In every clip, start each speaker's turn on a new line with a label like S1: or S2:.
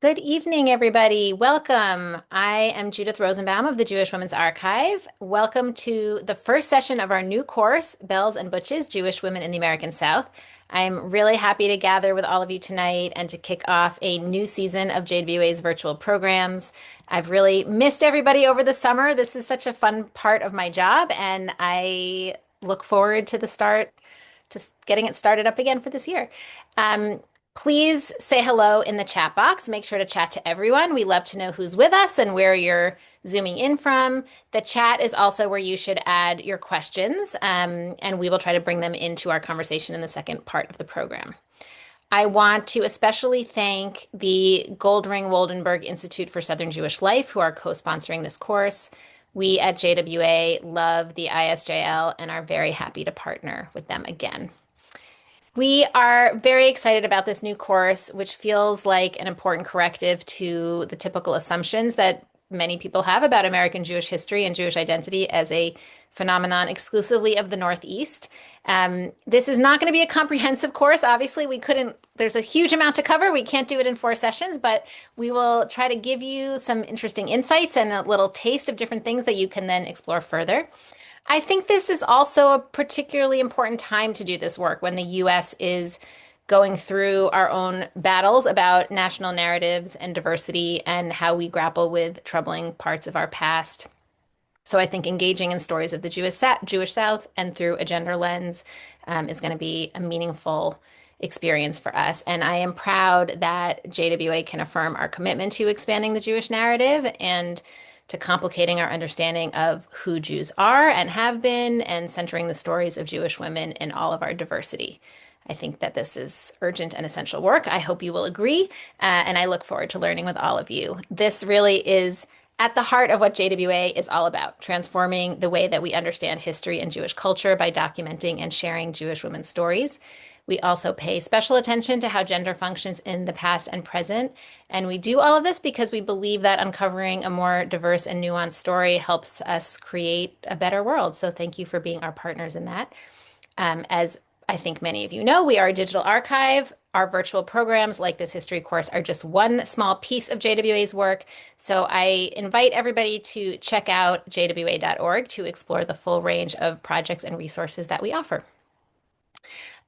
S1: Good evening, everybody. Welcome. I am Judith Rosenbaum of the Jewish Women's Archive. Welcome to the first session of our new course, Bells and Butches, Jewish Women in the American South. I'm really happy to gather with all of you tonight and to kick off a new season of JWA's virtual programs. I've really missed everybody over the summer. This is such a fun part of my job, and I look forward to the start, to getting it started up again for this year. Um, Please say hello in the chat box. Make sure to chat to everyone. We love to know who's with us and where you're zooming in from. The chat is also where you should add your questions, and we will try to bring them into our conversation in the second part of the program. I want to especially thank the Goldring Woldenberg Institute for Southern Jewish Life, who are co-sponsoring this course. We at JWA love the ISJL and are very happy to partner with them again. We are very excited about this new course, which feels like an important corrective to the typical assumptions that many people have about American Jewish history and Jewish identity as a phenomenon exclusively of the Northeast. This is not going to be a comprehensive course. Obviously, there's a huge amount to cover. We can't do it in 4 sessions, but we will try to give you some interesting insights and a little taste of different things that you can then explore further. I think this is also a particularly important time to do this work when the US is going through our own battles about national narratives and diversity and how we grapple with troubling parts of our past. So I think engaging in stories of the Jewish South and through a gender lens is going to be a meaningful experience for us. And I am proud that JWA can affirm our commitment to expanding the Jewish narrative and to complicating our understanding of who Jews are and have been, and centering the stories of Jewish women in all of our diversity. I think that this is urgent and essential work. I hope you will agree, and I look forward to learning with all of you. This really is at the heart of what JWA is all about, transforming the way that we understand history and Jewish culture by documenting and sharing Jewish women's stories. We also pay special attention to how gender functions in the past and present. And we do all of this because we believe that uncovering a more diverse and nuanced story helps us create a better world. So thank you for being our partners in that. As I think many of you know, we are a digital archive. Our virtual programs, like this history course, are just one small piece of JWA's work. So I invite everybody to check out jwa.org to explore the full range of projects and resources that we offer.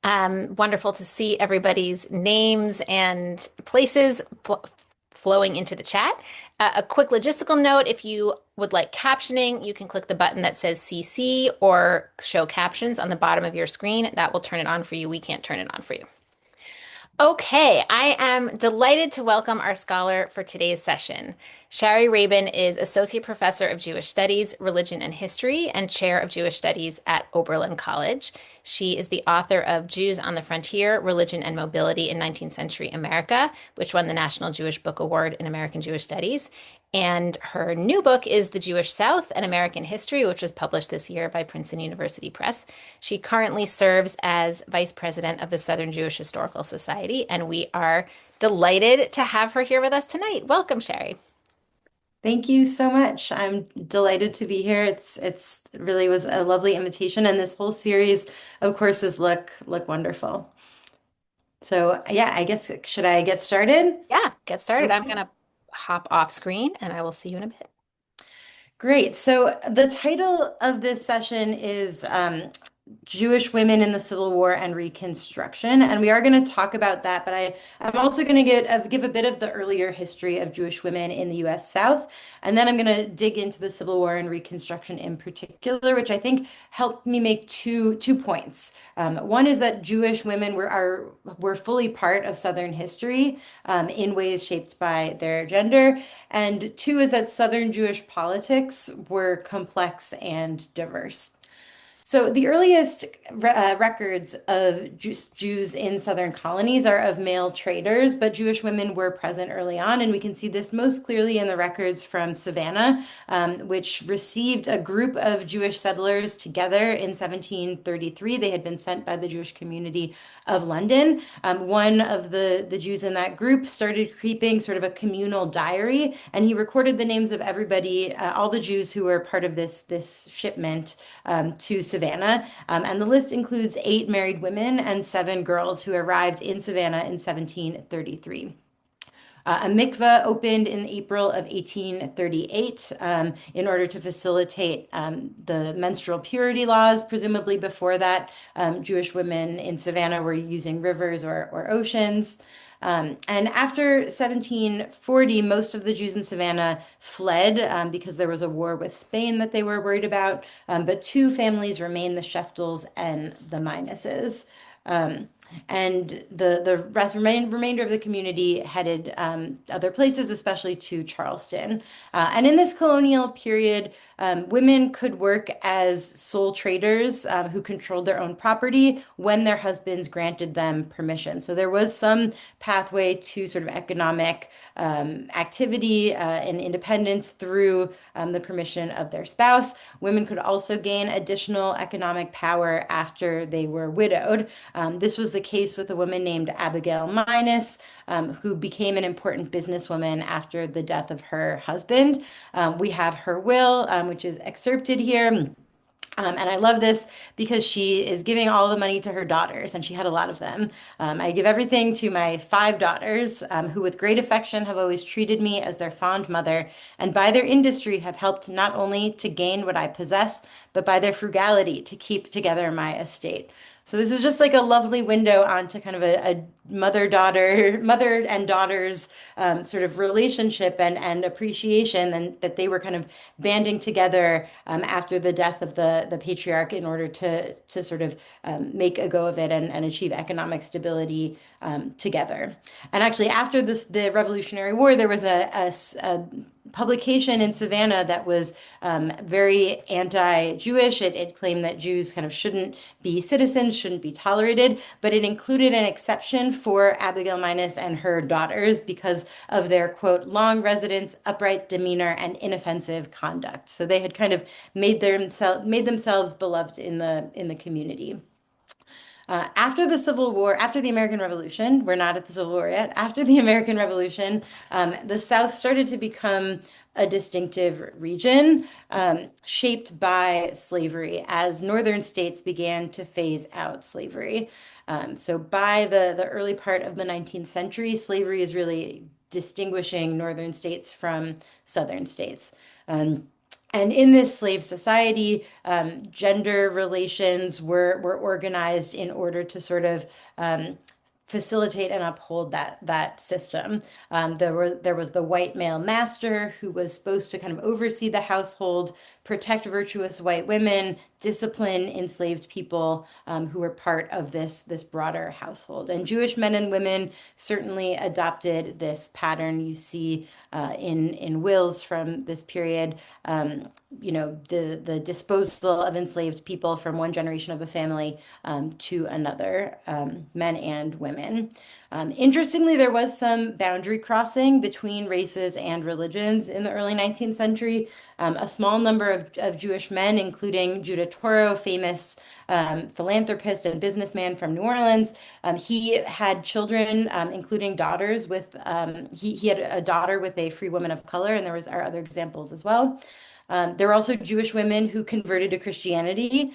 S1: Wonderful to see everybody's names and places flowing into the chat. A quick logistical note, if you would like captioning, you can click the button that says CC or show captions on the bottom of your screen. That will turn it on for you. We can't turn it on for you. Okay, I am delighted to welcome our scholar for today's session. Shari Rabin is Associate Professor of Jewish Studies, Religion and History, and Chair of Jewish Studies at Oberlin College. She is the author of Jews on the Frontier, Religion and Mobility in 19th Century America, which won the National Jewish Book Award in American Jewish Studies. And her new book is The Jewish South, An American History, which was published this year by Princeton University Press. She currently serves as Vice President of the Southern Jewish Historical Society, and we are delighted to have her here with us tonight. Welcome, Shari.
S2: Thank you so much. I'm delighted to be here. It's really was a lovely invitation, and this whole series of courses look wonderful. So yeah, I guess should I get started?
S1: Yeah, get started. I'm
S2: Okay.
S1: going to hop off screen, and I will see you in a bit.
S2: Great. So the title of this session is Jewish Women in the Civil War and Reconstruction. And we are going to talk about that, but I'm also going to give a bit of the earlier history of Jewish women in the US South. And then I'm going to dig into the Civil War and Reconstruction in particular, which I think helped me make two points. One is that Jewish women were fully part of Southern history in ways shaped by their gender. And two is that Southern Jewish politics were complex and diverse. So the earliest records of Jews in Southern colonies are of male traders, but Jewish women were present early on, and we can see this most clearly in the records from Savannah, which received a group of Jewish settlers together in 1733. They had been sent by the Jewish community of London. One of the Jews in that group started keeping sort of a communal diary, and he recorded the names of everybody, all the Jews who were part of this shipment to Savannah. And the list includes 8 married women and 7 girls who arrived in Savannah in 1733. A mikveh opened in April of 1838 in order to facilitate the menstrual purity laws. Presumably before that, Jewish women in Savannah were using rivers or oceans. And after 1740, most of the Jews in Savannah fled because there was a war with Spain that they were worried about. But two families remained, the Sheftals and the Minuses. Um, and remainder of the community headed other places, especially to Charleston. And in this colonial period, women could work as sole traders who controlled their own property when their husbands granted them permission. So there was some pathway to sort of economic activity and independence through the permission of their spouse. Women could also gain additional economic power after they were widowed. This was the case with a woman named Abigail Minis, who became an important businesswoman after the death of her husband. We have her will, which is excerpted here. And I love this because she is giving all the money to her daughters, and she had a lot of them. I give everything to my five daughters, who with great affection have always treated me as their fond mother, and by their industry have helped not only to gain what I possess, but by their frugality to keep together my estate. So this is just like a lovely window onto kind of a mother and daughters sort of relationship and appreciation, and that they were kind of banding together after the death of the patriarch in order to sort of make a go of it and achieve economic stability together. And actually, after the Revolutionary War, there was a publication in Savannah that was very anti-Jewish. It claimed that Jews kind of shouldn't be citizens, shouldn't be tolerated, but it included an exception for Abigail Minis and her daughters because of their, quote, long residence, upright demeanor, and inoffensive conduct. So they had kind of made themselves beloved in the community. After the Civil War, after the American Revolution, we're not at the Civil War yet. After the American Revolution, the South started to become a distinctive region shaped by slavery as northern states began to phase out slavery. So by the early part of the 19th century, slavery is really distinguishing northern states from southern states. And in this slave society, gender relations were organized in order to sort of facilitate and uphold that system. There was the white male master who was supposed to kind of oversee the household, protect virtuous white women, discipline enslaved people who were part of this broader household. And Jewish men and women certainly adopted this pattern. You see in wills from this period, the disposal of enslaved people from one generation of a family to another, men and women. Interestingly, there was some boundary crossing between races and religions in the early 19th century. A small number of Jewish men, including Judah Toro, famous philanthropist and businessman from New Orleans, he had children, including daughters with, he had a daughter with a free woman of color, and are other examples as well. There were also Jewish women who converted to Christianity,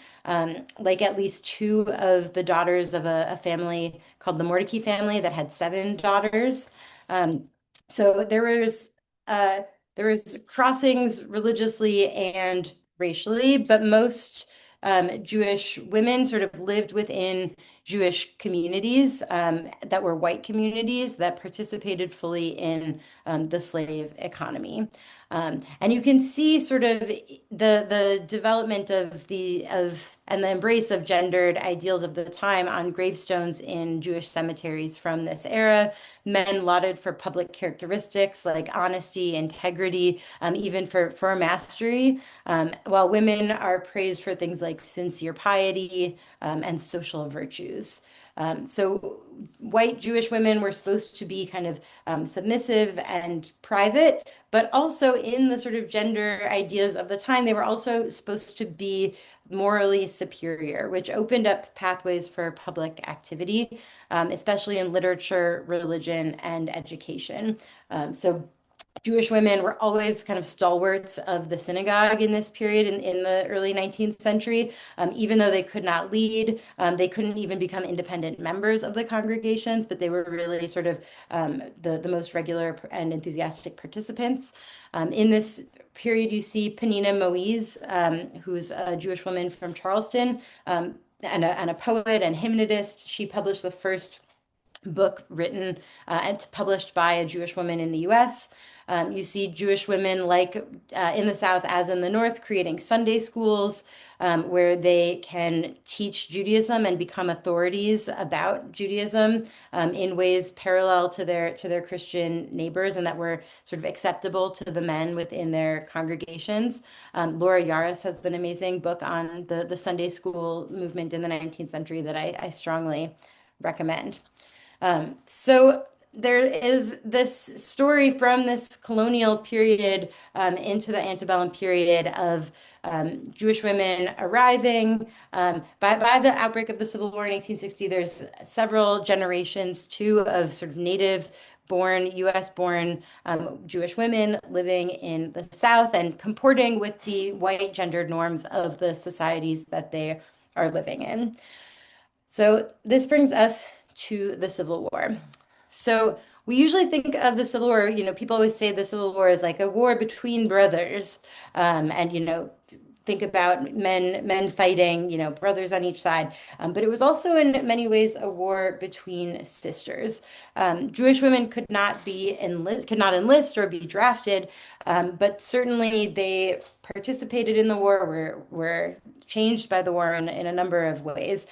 S2: like at least two of the daughters of a family called the Mordecai family that had seven daughters. Um, so uh, there was crossings religiously and racially, but most Jewish women sort of lived within Jewish communities that were white communities that participated fully in the slave economy. And you can see sort of the development of and the embrace of gendered ideals of the time on gravestones in Jewish cemeteries from this era. Men lauded for public characteristics like honesty, integrity, even for mastery, while women are praised for things like sincere piety and social virtues. So white Jewish women were supposed to be kind of submissive and private, but also in the sort of gender ideas of the time, they were also supposed to be morally superior, which opened up pathways for public activity, especially in literature, religion, and education. So Jewish women were always kind of stalwarts of the synagogue in this period in the early 19th century. Even though they could not lead, they couldn't even become independent members of the congregations, but they were really sort of the most regular and enthusiastic participants. In this period, you see Penina Moise, who's a Jewish woman from Charleston, and a poet and hymnodist. She published the first book written and published by a Jewish woman in the US. You see Jewish women, like in the South as in the North, creating Sunday schools where they can teach Judaism and become authorities about Judaism in ways parallel to their Christian neighbors and that were sort of acceptable to the men within their congregations. Laura Yaris has an amazing book on the Sunday school movement in the 19th century that I strongly recommend. So there is this story from this colonial period into the antebellum period of Jewish women arriving. By the outbreak of the Civil War in 1860, there's several generations too of sort of native born, US born Jewish women living in the South and comporting with the white gendered norms of the societies that they are living in. So this brings us to the Civil War. So we usually think of the Civil War, people always say the Civil War is like a war between brothers. And, think about men fighting, brothers on each side. But it was also in many ways a war between sisters. Jewish women could not enlist or be drafted, but certainly they participated in the war, were changed by the war in a number of ways.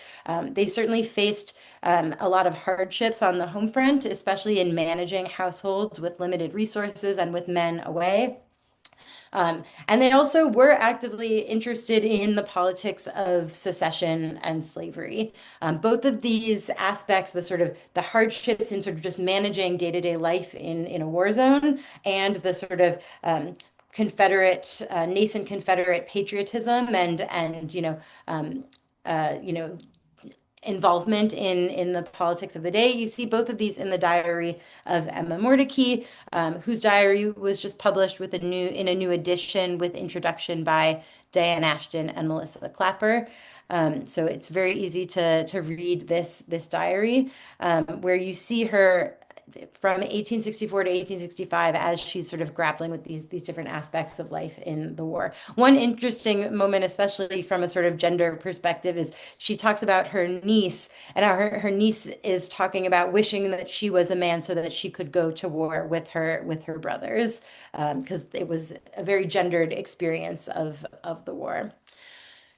S2: They certainly faced a lot of hardships on the home front, especially in managing households with limited resources and with men away. And they also were actively interested in the politics of secession and slavery. Both of these aspects, the sort of the hardships in sort of just managing day-to-day life in a war zone, and the sort of nascent Confederate patriotism and involvement in the politics of the day. You see both of these in the diary of Emma Mordecai, whose diary was just published in a new edition with introduction by Diane Ashton and Melissa Clapper. So it's very easy to read this diary, where you see her from 1864 to 1865 as she's sort of grappling with these different aspects of life in the war. One interesting moment, especially from a sort of gender perspective, is she talks about her niece, and her niece is talking about wishing that she was a man so that she could go to war with her brothers, because it was a very gendered experience of the war.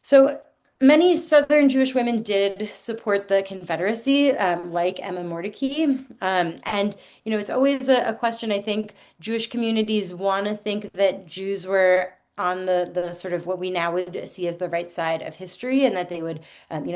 S2: So many Southern Jewish women did support the Confederacy, like Emma Mordecai. And, it's always a question. I think Jewish communities want to think that Jews were on the sort of what we now would see as the right side of history, and that they would,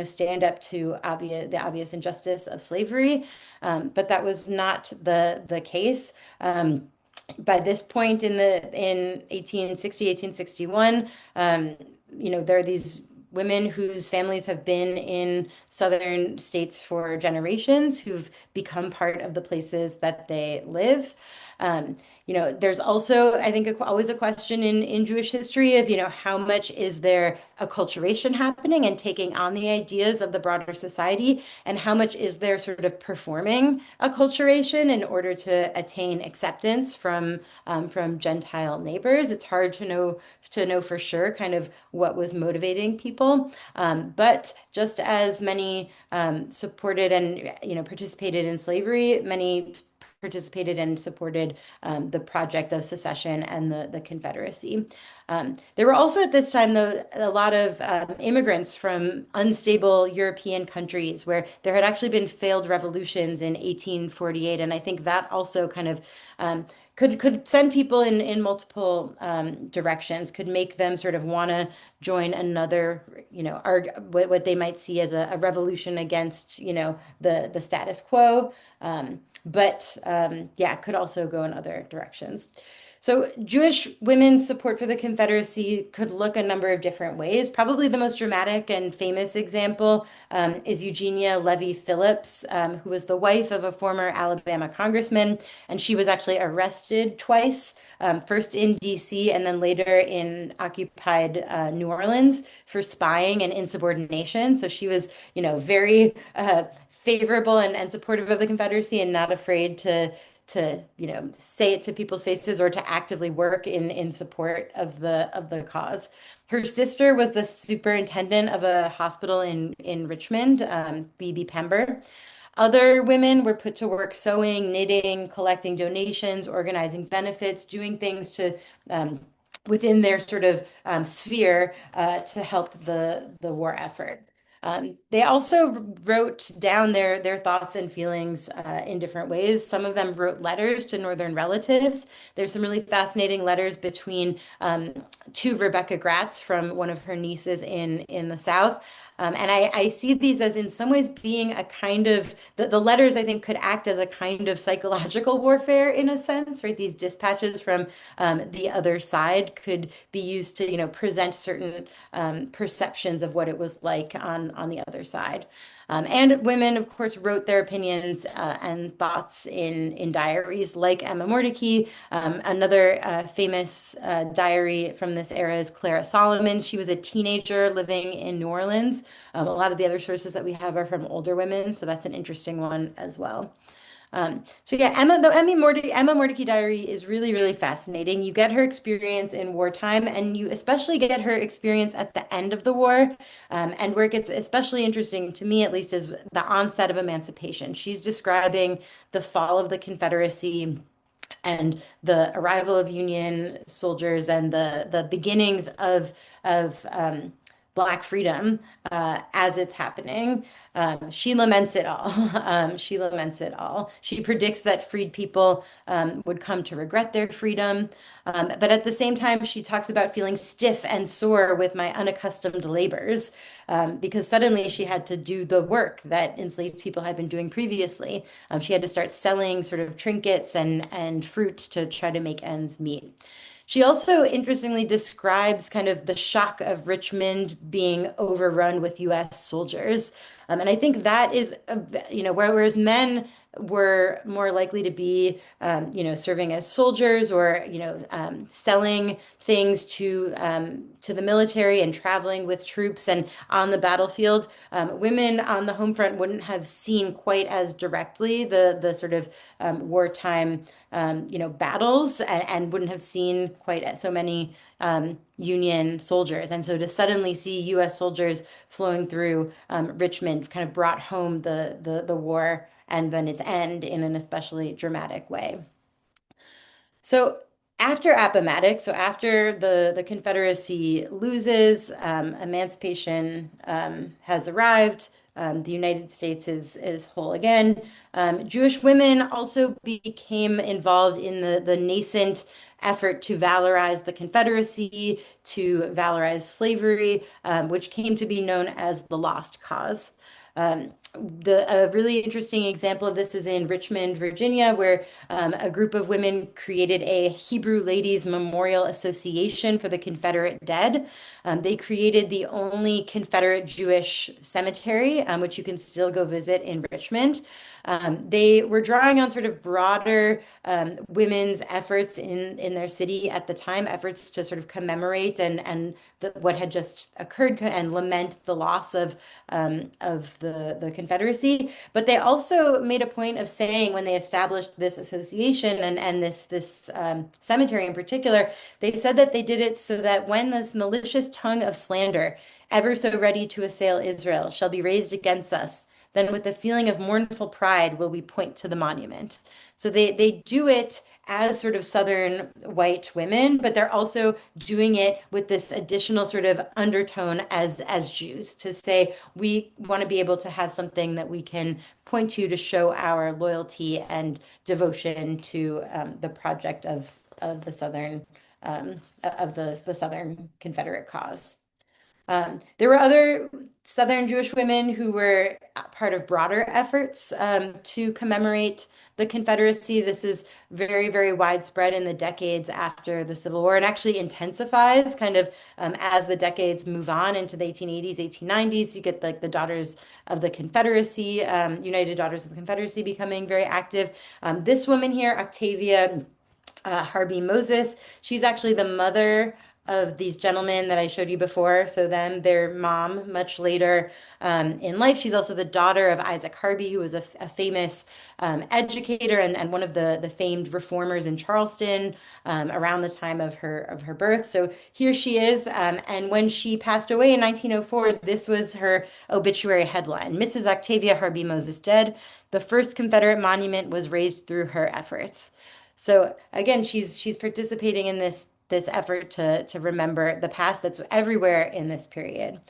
S2: stand up to the obvious injustice of slavery. But that was not the case. By this point in 1860, 1861, there are these women whose families have been in southern states for generations who've become part of the places that they live. There's also, I think, always a question in Jewish history of, how much is there acculturation happening and taking on the ideas of the broader society, and how much is there sort of performing acculturation in order to attain acceptance from Gentile neighbors. It's hard to know for sure kind of what was motivating people. But just as many supported and participated in slavery, many participated and supported the project of secession and the Confederacy. There were also at this time, though, a lot of immigrants from unstable European countries where there had actually been failed revolutions in 1848. And I think that also kind of could send people in multiple directions, could make them sort of want to join another, what they might see as a revolution against, the status quo. But yeah, could also go in other directions. So, Jewish women's support for the Confederacy could look a number of different ways. Probably the most dramatic and famous example is Eugenia Levy Phillips, who was the wife of a former Alabama congressman, and she was actually arrested twice, first in D.C. and then later in occupied New Orleans for spying and insubordination. So she was, very favorable and supportive of the Confederacy and not afraid to say it to people's faces or to actively work in support of the cause. Her sister was the superintendent of a hospital in Richmond, Phoebe Pember. Other women were put to work sewing, knitting, collecting donations, organizing benefits, doing things to within their sort of sphere to help the war effort. They also wrote down their thoughts and feelings in different ways. Some of them wrote letters to Northern relatives. There's some really fascinating letters between to Rebecca Gratz from one of her nieces in the South. And I see these as in some ways being a kind of the letters I think could act as a kind of psychological warfare in a sense, right? These dispatches from the other side could be used to, present certain perceptions of what it was like on the other side. And women, of course, wrote their opinions and thoughts in diaries like Emma Mordecai. Another famous diary from this era is Clara Solomon. She was a teenager living in New Orleans. A lot of the other sources that we have are from older women, so that's an interesting one as well. So yeah, Emma Mordecai diary is really, really fascinating. You get her experience in wartime, and you especially get her experience at the end of the war. And where it gets especially interesting to me, at least, is the onset of emancipation. She's describing the fall of the Confederacy and the arrival of Union soldiers and the beginnings of Black freedom as it's happening. She laments it all. She laments it all. She predicts that freed people would come to regret their freedom. But at the same time, she talks about feeling stiff and sore with my unaccustomed labors because suddenly she had to do the work that enslaved people had been doing previously. She had to start selling sort of trinkets and fruit to try to make ends meet. She also interestingly describes kind of the shock of Richmond being overrun with US soldiers. And I think that is, whereas men were more likely to be, serving as soldiers or, selling things to the military and traveling with troops and on the battlefield. Women on the home front wouldn't have seen quite as directly the sort of wartime battles and wouldn't have seen quite so many Union soldiers. And so to suddenly see US soldiers flowing through Richmond kind of brought home the war and then its end in an especially dramatic way. So after Appomattox, so after the Confederacy loses, emancipation has arrived. The United States is whole again. Jewish women also became involved in the nascent effort to valorize the Confederacy, to valorize slavery, which came to be known as the Lost Cause. A really interesting example of this is in Richmond, Virginia, where a group of women created a Hebrew Ladies Memorial Association for the Confederate dead. They created the only Confederate Jewish cemetery, which you can still go visit in Richmond. They were drawing on sort of broader women's efforts in their city at the time, efforts to sort of commemorate and what had just occurred and lament the loss of the Confederacy. But they also made a point of saying when they established this association and this cemetery in particular, they said that they did it so that when this malicious tongue of slander, ever so ready to assail Israel, shall be raised against us, then with a feeling of mournful pride will we point to the monument. So they do it as sort of Southern white women, but they're also doing it with this additional sort of undertone as Jews to say we want to be able to have something that we can point to show our loyalty and devotion to the project of the Southern of the Southern Confederate cause. There were other Southern Jewish women who were part of broader efforts to commemorate the Confederacy. This is very, very widespread in the decades after the Civil War and actually intensifies kind of as the decades move on into the 1880s, 1890s. You get like the Daughters of the Confederacy, United Daughters of the Confederacy becoming very active. This woman here, Octavia Harvey Moses. She's actually the mother of these gentlemen that I showed you before. So then their mom, much later in life, she's also the daughter of Isaac Harvey, who was a famous educator and one of the famed reformers in Charleston around the time of her birth. So here she is. And when she passed away in 1904, this was her obituary headline: Mrs. Octavia Harvey Moses dead. The first Confederate monument was raised through her efforts. So again, she's participating in this effort to remember the past that's everywhere in this period.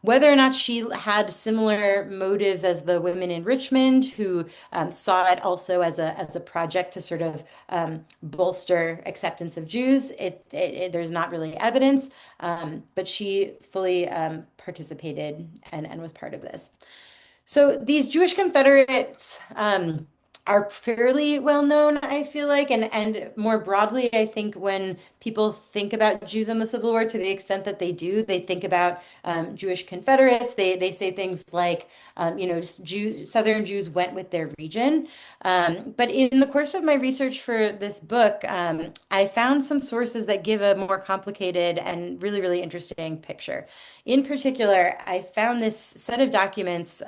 S2: Whether or not she had similar motives as the women in Richmond, who saw it also as a project to sort of bolster acceptance of Jews, there's not really evidence, but she fully participated and was part of this. So these Jewish Confederates are fairly well known, I feel like, and more broadly, I think when people think about Jews in the Civil War, to the extent that they do, they think about Jewish Confederates. They say things like, just Jews, Southern Jews went with their region. But in the course of my research for this book, I found some sources that give a more complicated and really, really interesting picture. In particular, I found this set of documents.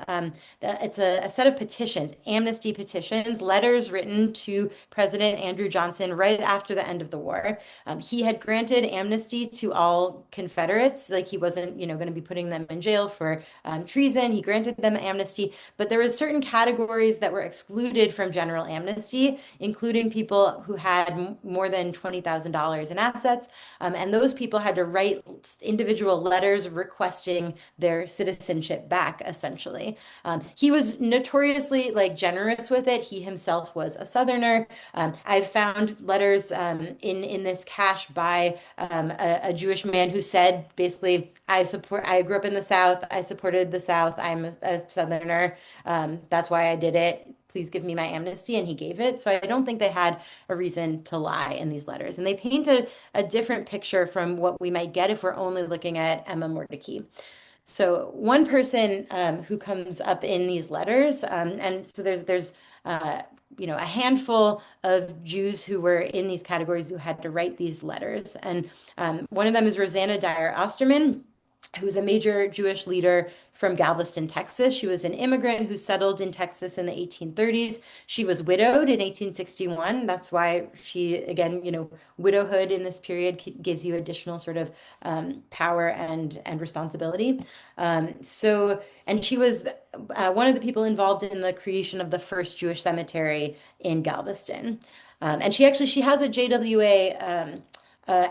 S2: It's a set of petitions, amnesty petitions, letters written to President Andrew Johnson right after the end of the war. He had granted amnesty to all Confederates, like he wasn't, going to be putting them in jail for treason. He granted them amnesty, but there was certain categories that were excluded from general amnesty, including people who had more than $20,000 in assets, and those people had to write individual letters requesting their citizenship back, essentially. He was notoriously generous with it. He himself was a Southerner. I've found letters in this cache by a Jewish man who said basically, I grew up in the South. I supported the South. I'm a Southerner. That's why I did it. Please give me my amnesty. And he gave it. So I don't think they had a reason to lie in these letters. And they paint a different picture from what we might get if we're only looking at Emma Mordecai. So one person who comes up in these letters, and so there's a handful of Jews who were in these categories who had to write these letters, and one of them is Rosanna Dyer Osterman, who's a major Jewish leader from Galveston, Texas. She was an immigrant who settled in Texas in the 1830s. She was widowed in 1861. That's why she, again, widowhood in this period gives you additional sort of power and responsibility. And she was one of the people involved in the creation of the first Jewish cemetery in Galveston. And she has a JWA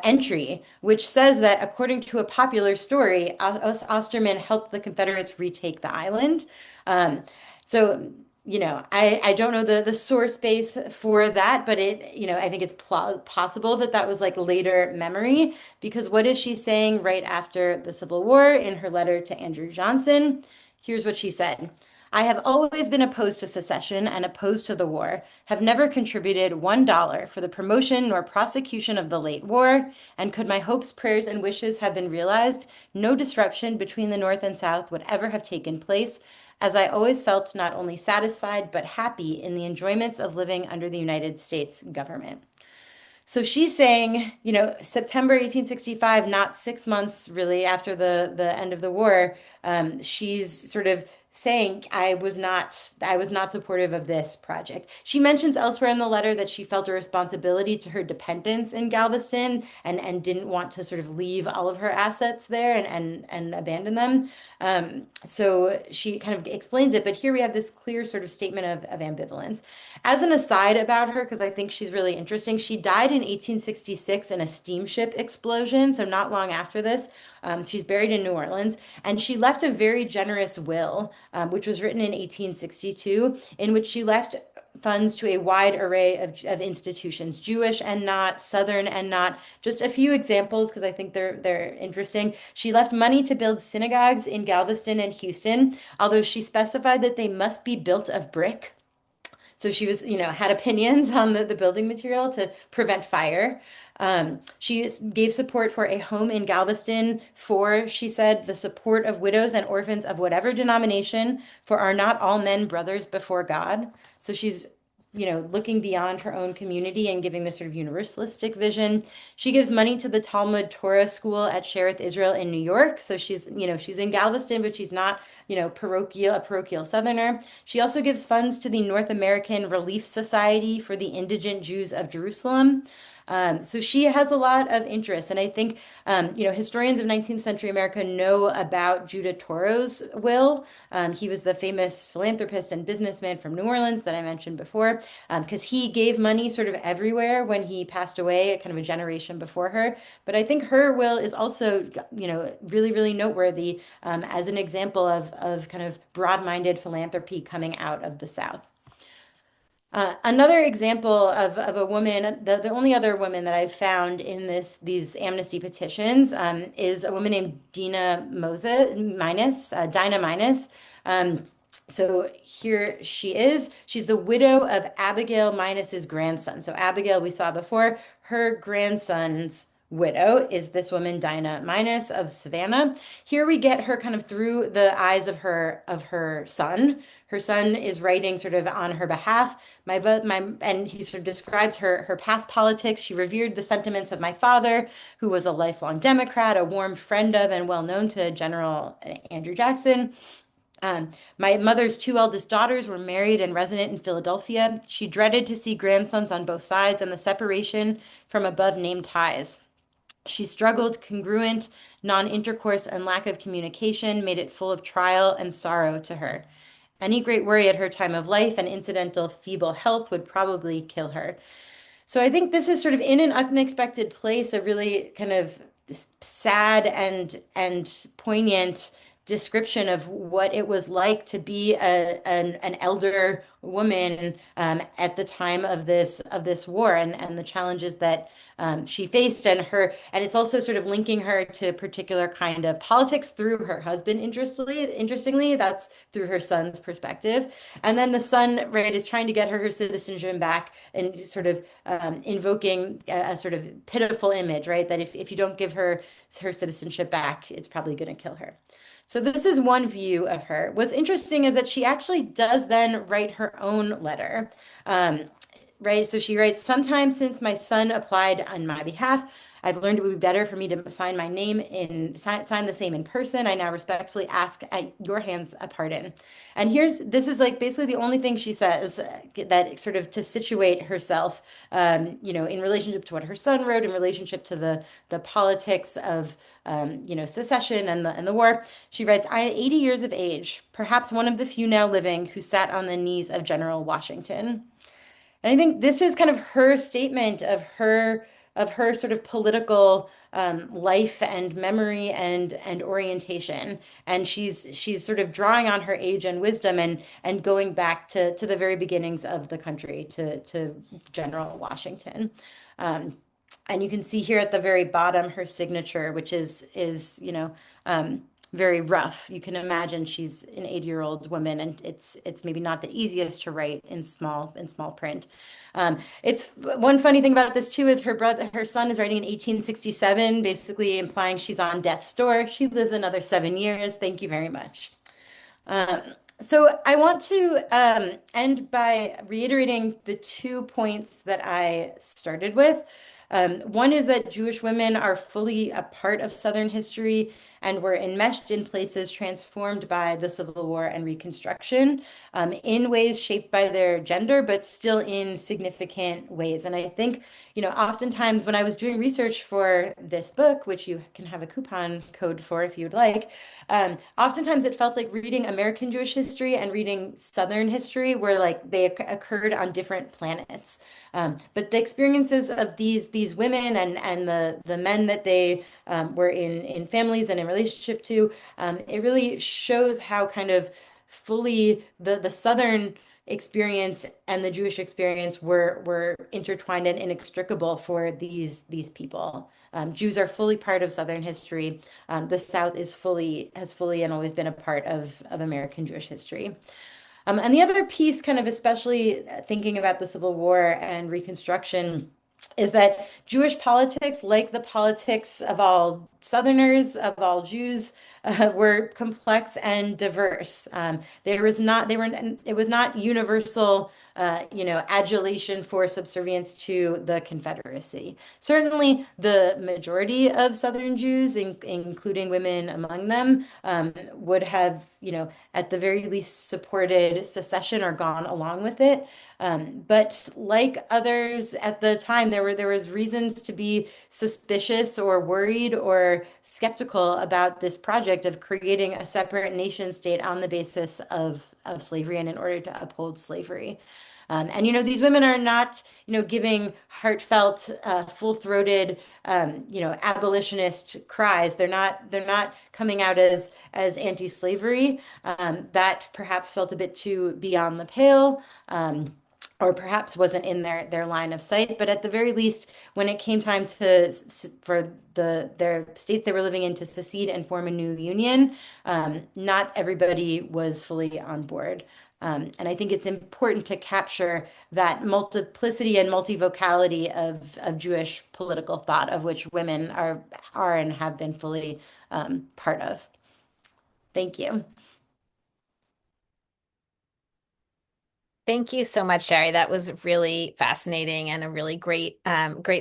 S2: entry, which says that according to a popular story, Osterman helped the Confederates retake the island. So, I don't know the source base for that, but I think it's possible that that was later memory, because what is she saying right after the Civil War in her letter to Andrew Johnson? Here's what she said. I have always been opposed to secession and opposed to the war, have never contributed $1 for the promotion nor prosecution of the late war, and could my hopes, prayers, and wishes have been realized, no disruption between the North and South would ever have taken place, as I always felt not only satisfied but happy in the enjoyments of living under the United States government. So she's saying, September 1865, not 6 months really after the end of the war, she's sort of saying I was not supportive of this project. She mentions elsewhere in the letter that she felt a responsibility to her dependents in Galveston and didn't want to sort of leave all of her assets there and abandon them. So she kind of explains it, but here we have this clear sort of statement of ambivalence. As an aside about her, because I think she's really interesting, she died in 1866 in a steamship explosion, so not long after this. She's buried in New Orleans, and she left a very generous will, which was written in 1862, in which she left funds to a wide array of institutions, Jewish and not, Southern and not. Just a few examples because I think they're interesting. She left money to build synagogues in Galveston and Houston, although she specified that they must be built of brick. So she was, had opinions on the building material to prevent fire. She gave support for a home in Galveston for, she said, the support of widows and orphans of whatever denomination, for are not all men brothers before God. So she's, looking beyond her own community and giving this sort of universalistic vision. She gives money to the Talmud Torah school at Shereth Israel in New York. So she's in Galveston, but she's not, a parochial Southerner. She also gives funds to the North American Relief Society for the Indigent Jews of Jerusalem. So she has a lot of interest. And I think, historians of 19th century America know about Judah Toro's will. He was the famous philanthropist and businessman from New Orleans that I mentioned before, because he gave money sort of everywhere when he passed away, kind of a generation before her. But I think her will is also, really, really noteworthy as an example of kind of broad-minded philanthropy coming out of the South. Another example of a woman, the only other woman that I've found in these amnesty petitions is a woman named Dina Minis. So here she is. She's the widow of Abigail Minis's grandson. So Abigail, we saw before, her grandson's widow is this woman, Dina Minis of Savannah. Here we get her kind of through the eyes of her son. Her son is writing sort of on her behalf. And he sort of describes her past politics. She revered the sentiments of my father, who was a lifelong Democrat, a warm friend of and well known to General Andrew Jackson. My mother's two eldest daughters were married and resident in Philadelphia. She dreaded to see grandsons on both sides and the separation from above named ties. She struggled congruent, non-intercourse, and lack of communication made it full of trial and sorrow to her. Any great worry at her time of life and incidental feeble health would probably kill her. So I think this is sort of in an unexpected place, a really kind of sad and poignant description of what it was like to be an elder woman at the time of this war and the challenges that she faced and it's also sort of linking her to a particular kind of politics through her husband. Interestingly, that's through her son's perspective, and then the son, right, is trying to get her citizenship back and sort of invoking a sort of pitiful image, right, that if you don't give her citizenship back, it's probably going to kill her. So this is one view of her. What's interesting is that she actually does then write her own letter. Right? So she writes, sometime since my son applied on my behalf, I've learned it would be better for me to sign my name sign the same in person. I now respectfully ask at your hands a pardon. And this is like basically the only thing she says that sort of to situate herself, in relationship to what her son wrote, in relationship to the politics of, secession and the war. She writes, I am 80 years of age, perhaps one of the few now living who sat on the knees of General Washington. And I think this is kind of her statement of her sort of political life and memory and orientation. And she's sort of drawing on her age and wisdom and going back to the very beginnings of the country to General Washington. And you can see here at the very bottom her signature, which is very rough. You can imagine she's an 80-year-old woman, and it's maybe not the easiest to write in small print. It's one funny thing about this too is her son is writing in 1867, basically implying she's on death's door. She lives another 7 years. Thank you very much. Um, so I want to end by reiterating the 2 points that I started with. One is that Jewish women are fully a part of Southern history and were enmeshed in places transformed by the Civil War and Reconstruction in ways shaped by their gender, but still in significant ways. And I think, oftentimes when I was doing research for this book, which you can have a coupon code for if you'd like, oftentimes it felt like reading American Jewish history and reading Southern history were like they occurred on different planets. But the experiences of these women and the men that they were in families and in relationship to, it really shows how kind of fully the Southern experience and the Jewish experience were intertwined and inextricable for these people. Jews are fully part of Southern history. The South is fully has fully and always been a part of American Jewish history. And the other piece, kind of especially thinking about the Civil War and Reconstruction, is that Jewish politics, like the politics of all Southerners, of all Jews, were complex and diverse. There was not, they were, it was not universal, adulation for subservience to the Confederacy. Certainly, the majority of Southern Jews, including women among them, would have, at the very least supported secession or gone along with it. But like others at the time, there was reasons to be suspicious or worried or skeptical about this project of creating a separate nation state on the basis of slavery and in order to uphold slavery. And these women are not, giving heartfelt, full-throated, abolitionist cries. They're not coming out as anti-slavery. That perhaps felt a bit too beyond the pale. Or perhaps wasn't in their line of sight, but at the very least, when it came time for their states they were living in to secede and form a new union, not everybody was fully on board. And I think it's important to capture that multiplicity and multivocality of Jewish political thought, of which women are and have been fully part of. Thank you.
S1: Thank you so much, Sherry. That was really fascinating and a really great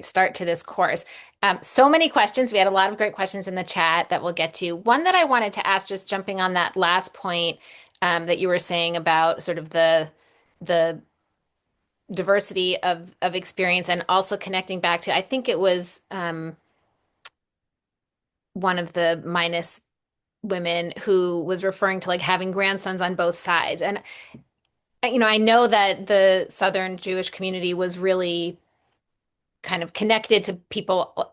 S1: start to this course. So many questions. We had a lot of great questions in the chat that we'll get to. One that I wanted to ask, just jumping on that last point that you were saying about sort of the diversity of experience and also connecting back to, I think it was one of the minus women who was referring to like having grandsons on both sides. And I know that the Southern Jewish community was really kind of connected to people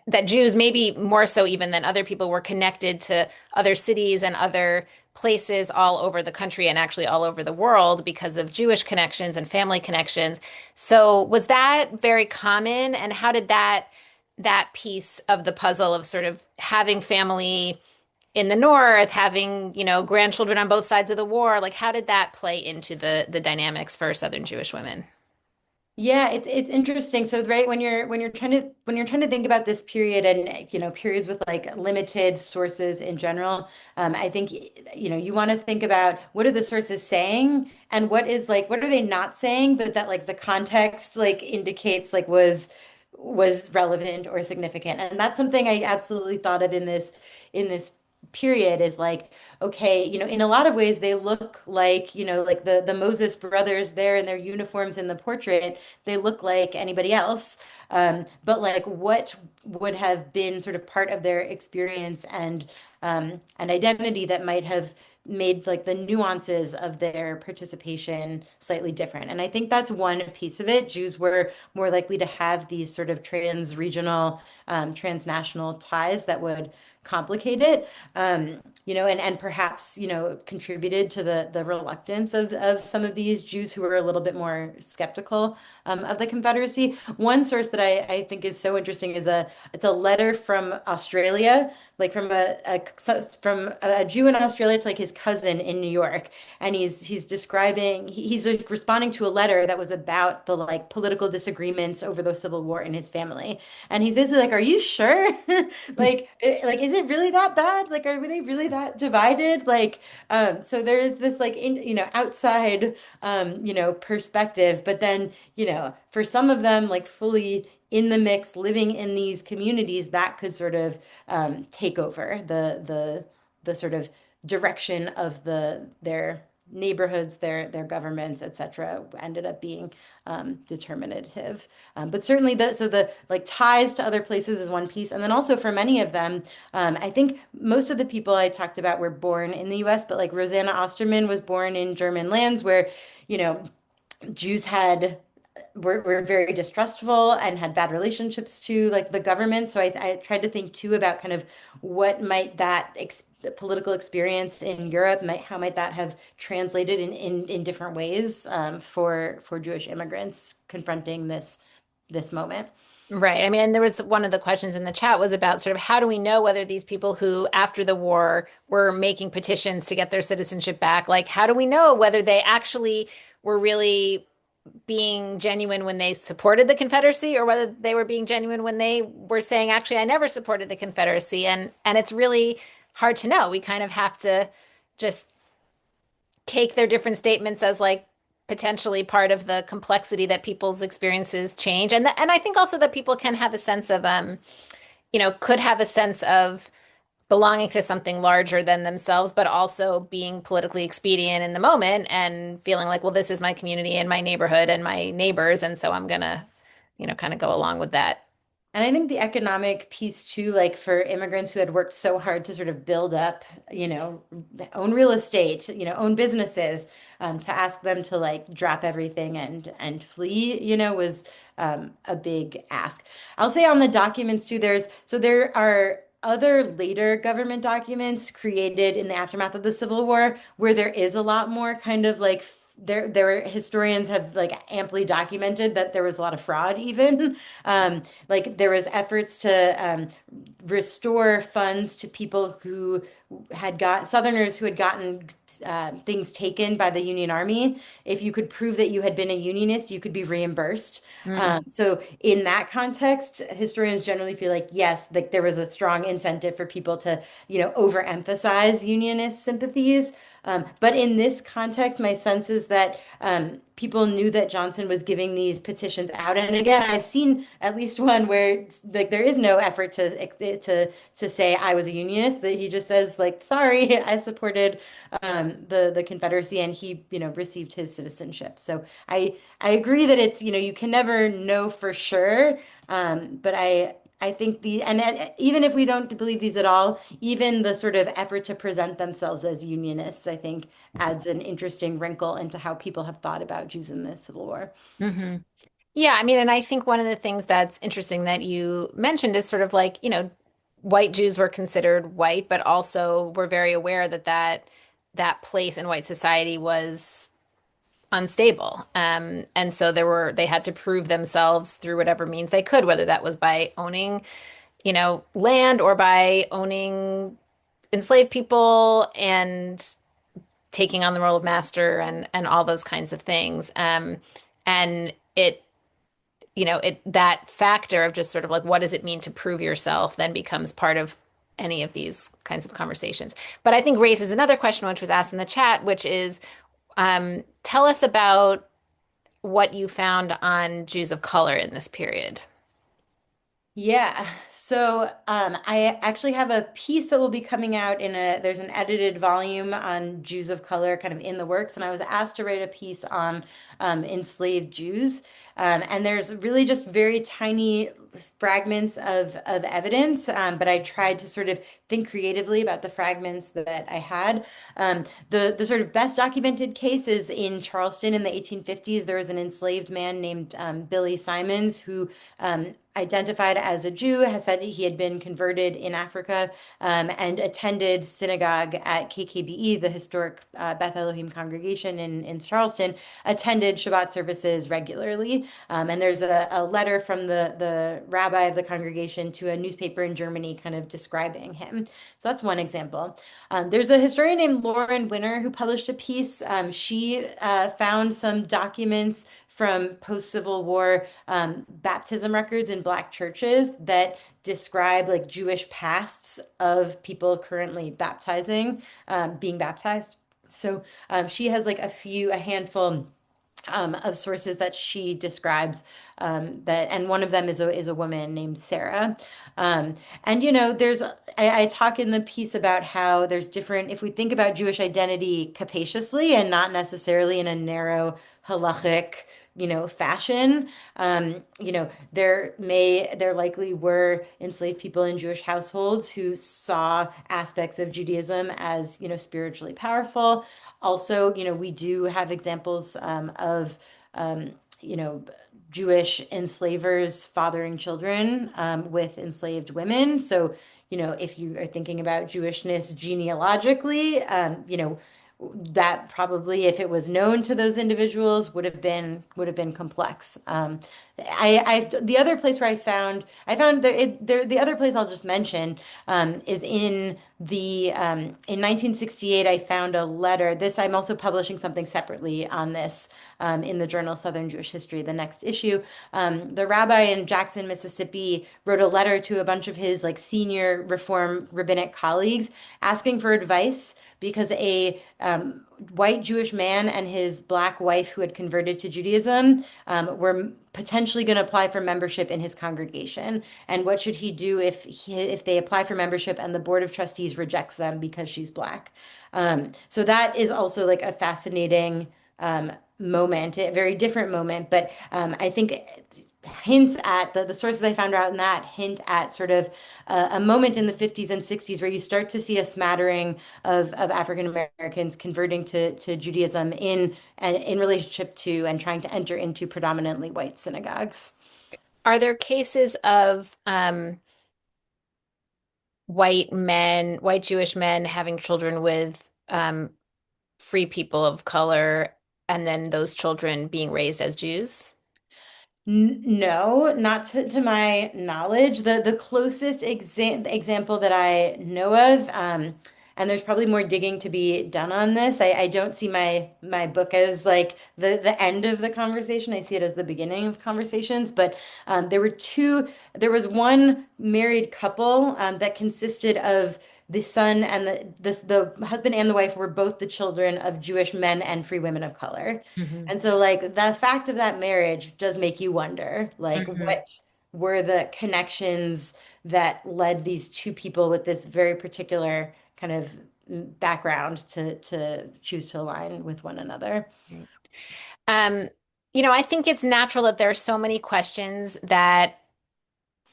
S1: that Jews, maybe more so even than other people, were connected to other cities and other places all over the country and actually all over the world because of Jewish connections and family connections. So was that very common? And how did that piece of the puzzle of sort of having family in the North, having, grandchildren on both sides of the war, like how did that play into the dynamics for Southern Jewish women?
S2: Yeah, it's interesting. So right when you're trying to think about this period and periods with like limited sources in general, I think you want to think about what are the sources saying and what are they not saying, but that like the context like indicates like was relevant or significant. And that's something I absolutely thought of in this period is like, okay, in a lot of ways they look like, like the Moses brothers there in their uniforms in the portrait, they look like anybody else. But like what would have been sort of part of their experience and identity that might have made like the nuances of their participation slightly different. And I think that's one piece of it. Jews were more likely to have these sort of trans-regional, transnational ties that would complicate it, and perhaps, contributed to the reluctance of some of these Jews who were a little bit more skeptical of the Confederacy. One source that I think is so interesting is it's a letter from Australia, like from a Jew in Australia to like his cousin in New York, and he's describing he's like responding to a letter that was about the like political disagreements over the Civil War in his family, and he's basically like, "Are you sure? Like is it really that bad? Like, are they really that divided? Like, so there is this like outside perspective, but then for some of them like fully in the mix, living in these communities, that could sort of take over the sort of direction of their neighborhoods, their governments, etc., ended up being determinative. But certainly the like ties to other places is one piece, and then also for many of them, I think most of the people I talked about were born in the U.S., but like Rosanna Osterman was born in German lands where you know Jews had were very distrustful and had bad relationships to like the government. So I tried to think too about kind of what might that ex political experience in Europe might how might that have translated in different ways for Jewish immigrants confronting this moment.
S1: Right. I mean, and there was one of the questions in the chat was about sort of how do we know whether these people who, after the war, were making petitions to get their citizenship back, like how do we know whether they actually were really being genuine when they supported the Confederacy or whether they were being genuine when they were saying, actually, I never supported the Confederacy. And it's really hard to know. We kind of have to just take their different statements as like potentially part of the complexity that people's experiences change. And I think also that people can have a sense of could have a sense of belonging to something larger than themselves, but also being politically expedient in the moment and feeling like, well, this is my community and my neighborhood and my neighbors, and so I'm gonna, kind of go along with that.
S2: And I think the economic piece too, like for immigrants who had worked so hard to sort of build up, own real estate, own businesses, to ask them to like drop everything and flee, was a big ask. I'll say on the documents too, there are other later government documents created in the aftermath of the Civil War where there is a lot more kind of like historians have like amply documented that there was a lot of fraud even. Like there was efforts to restore funds to people who had got Southerners who had gotten things taken by the Union Army. If you could prove that you had been a Unionist, you could be reimbursed.
S1: Mm.
S2: So in that context, historians generally feel like yes, like there was a strong incentive for people to, overemphasize Unionist sympathies. But in this context, my sense is that people knew that Johnson was giving these petitions out. And again, I've seen at least one where like there is no effort to say I was a Unionist. That he just says like, sorry, I supported the Confederacy, and he received his citizenship. So I agree that it's you can never know for sure, but I think even if we don't believe these at all, even the sort of effort to present themselves as unionists, I think adds an interesting wrinkle into how people have thought about Jews in the Civil War.
S1: Hmm. Yeah, I mean, and I think one of the things that's interesting that you mentioned is sort of like, white Jews were considered white, but also were very aware that that place in white society was unstable. And so they had to prove themselves through whatever means they could, whether that was by owning, land or by owning enslaved people and taking on the role of master and all those kinds of things. And it that factor of just sort of like what does it mean to prove yourself then becomes part of any of these kinds of conversations. But I think race is another question which was asked in the chat, which is tell us about what you found on Jews of color in this period.
S2: Yeah. So I actually have a piece that will be coming out there's an edited volume on Jews of color kind of in the works. And I was asked to write a piece on enslaved Jews. And there's really just very tiny fragments of evidence. But I tried to sort of think creatively about the fragments that I had. The sort of best documented case is in Charleston in the 1850s. There was an enslaved man named Billy Simons who identified as a Jew, has said he had been converted in Africa, and attended synagogue at KKBE, the historic Beth Elohim congregation in Charleston, attended Shabbat services regularly. And there's a letter from the rabbi of the congregation to a newspaper in Germany kind of describing him. So that's one example. There's a historian named Lauren Winner who published a piece. She found some documents from post-Civil War baptism records in Black churches that describe like Jewish pasts of people currently being baptized. So she has like a handful of sources that she describes and one of them is a woman named Sarah. And I talk in the piece about how there's different, if we think about Jewish identity capaciously and not necessarily in a narrow halachic, fashion. There likely were enslaved people in Jewish households who saw aspects of Judaism as, spiritually powerful. Also, we do have examples of you know, Jewish enslavers fathering children with enslaved women. So, if you are thinking about Jewishness genealogically, that probably, if it was known to those individuals, would have been complex. The other place where I found the other place I'll just mention is in 1968. I found a letter. This I'm also publishing something separately on this in the journal Southern Jewish History, the next issue. The rabbi in Jackson, Mississippi, wrote a letter to a bunch of his like senior Reform rabbinic colleagues asking for advice because a white Jewish man and his black wife who had converted to Judaism were potentially going to apply for membership in his congregation. And what should he do if they apply for membership and the board of trustees rejects them because she's black? So that is also like a fascinating moment, a very different moment. But I think hints at the sources I found out in that hint at sort of a moment in the 50s and 60s where you start to see a smattering of African Americans converting to Judaism in relationship to and trying to enter into predominantly white synagogues.
S1: Are there cases of white Jewish men having children with free people of color, and then those children being raised as Jews?
S2: No, not to my knowledge. The closest example that I know of, and there's probably more digging to be done on this. I don't see my book as like the end of the conversation. I see it as the beginning of conversations. But there was one married couple that consisted of the son and the husband and the wife were both the children of Jewish men and free women of color.
S1: Hmm.
S2: And so, like, the fact of that marriage does make you wonder, like,
S1: Hmm.
S2: what were the connections that led these two people with this very particular kind of background to choose to align with one another?
S1: Right. Um, I think it's natural that there are so many questions that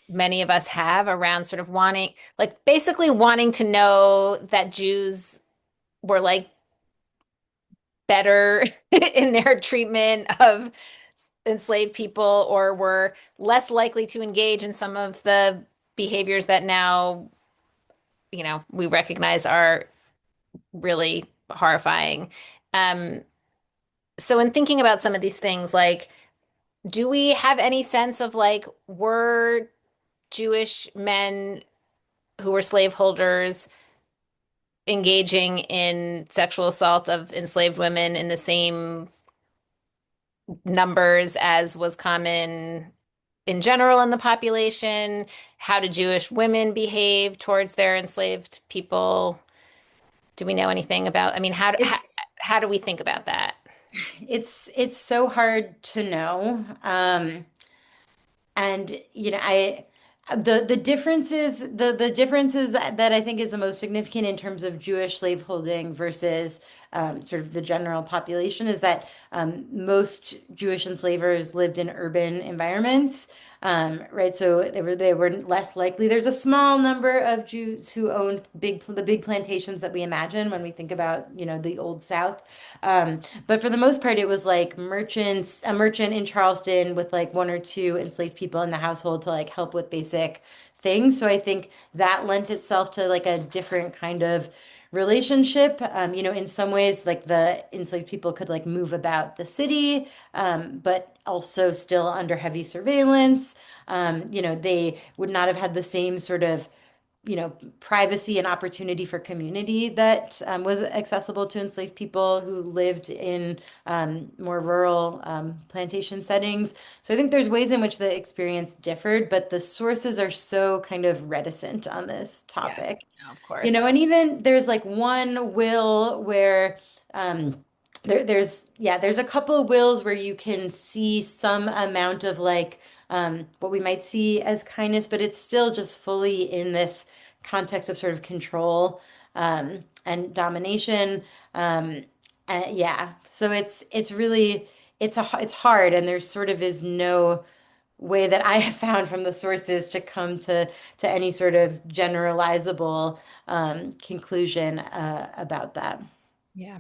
S1: many of us have around sort of wanting, like basically wanting to know that Jews were like better in their treatment of enslaved people or were less likely to engage in some of the behaviors that now, we recognize are really horrifying. Um, so in thinking about some of these things, like, do we have any sense of like, were Jewish men who were slaveholders engaging in sexual assault of enslaved women in the same numbers as was common in general in the population? How did Jewish women behave towards their enslaved people? Do we know anything about, I mean,
S2: It's
S1: how do we think about that?
S2: it's so hard to know. And the differences that I think is the most significant in terms of Jewish slaveholding versus sort of the general population is that most Jewish enslavers lived in urban environments. Right, so they were less likely. There's a small number of Jews who owned the big plantations that we imagine when we think about, the Old South. But for the most part, it was like a merchant in Charleston with like one or two enslaved people in the household to like help with basic things. So I think that lent itself to like a different kind of relationship. In some ways, like the enslaved people could like move about the city, but also still under heavy surveillance. They would not have had the same sort of privacy and opportunity for community that was accessible to enslaved people who lived in more rural plantation settings. So I think there's ways in which the experience differed, but the sources are so kind of reticent on this
S1: Yeah,
S2: topic.
S1: no, of course.
S2: And even there's like one will where um, there's a couple wills where you can see some amount of like what we might see as kindness, but it's still just fully in this context of sort of control and domination. Um, yeah, so it's really it's hard, and there sort of is no way that I have found from the sources to come to any sort of generalizable conclusion about that.
S1: Yeah.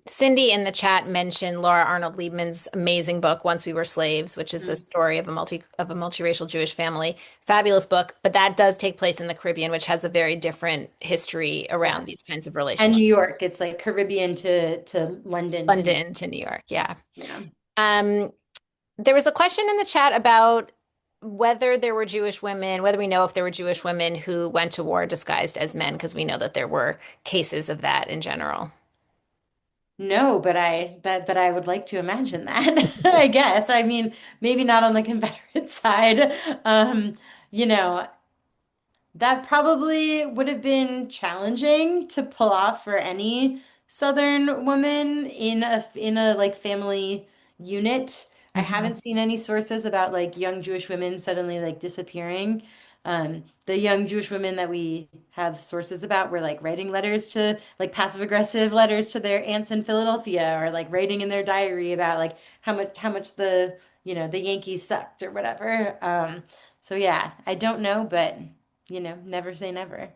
S1: Cindy in the chat mentioned Laura Arnold Liebman's amazing book, Once We Were Slaves, which is a
S2: Mm.
S1: story of a multiracial Jewish family. Fabulous book, but that does take place in the Caribbean, which has a very different history
S2: Yeah.
S1: around these kinds of
S2: And
S1: relationships.
S2: New York, it's like Caribbean to London to New York.
S1: London to New York, yeah.
S2: Yeah.
S1: Um, there was a question in the chat about whether there were Jewish women, whether we know if there were Jewish women who went to war disguised as men, because we know that there were cases of that in general.
S2: No, but I would like to imagine that. I guess. I mean, maybe not on the Confederate side. Um, you know, that probably would have been challenging to pull off for any Southern woman in a like family unit. I
S1: Mhm.
S2: haven't seen any sources about like young Jewish women suddenly like disappearing. The young Jewish women that we have sources about were like writing letters to like passive aggressive letters to their aunts in Philadelphia or like writing in their diary about like how much the the Yankees sucked or whatever. So yeah, I don't know, but never say never.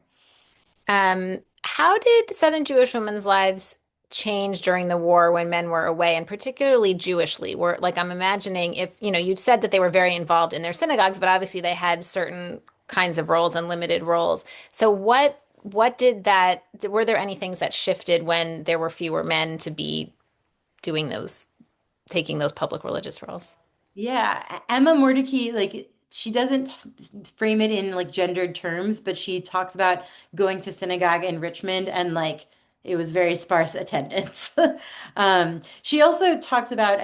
S1: How did Southern Jewish women's lives change during the war when men were away, and particularly Jewishly? Were like I'm imagining if, you'd said that they were very involved in their synagogues, but obviously they had certain kinds of roles and limited roles. So what did that, were there any things that shifted when there were fewer men to be doing those, taking those public religious roles?
S2: Yeah, Emma Mordecai, like she doesn't frame it in like gendered terms, but she talks about going to synagogue in Richmond and like it was very sparse attendance. She also talks about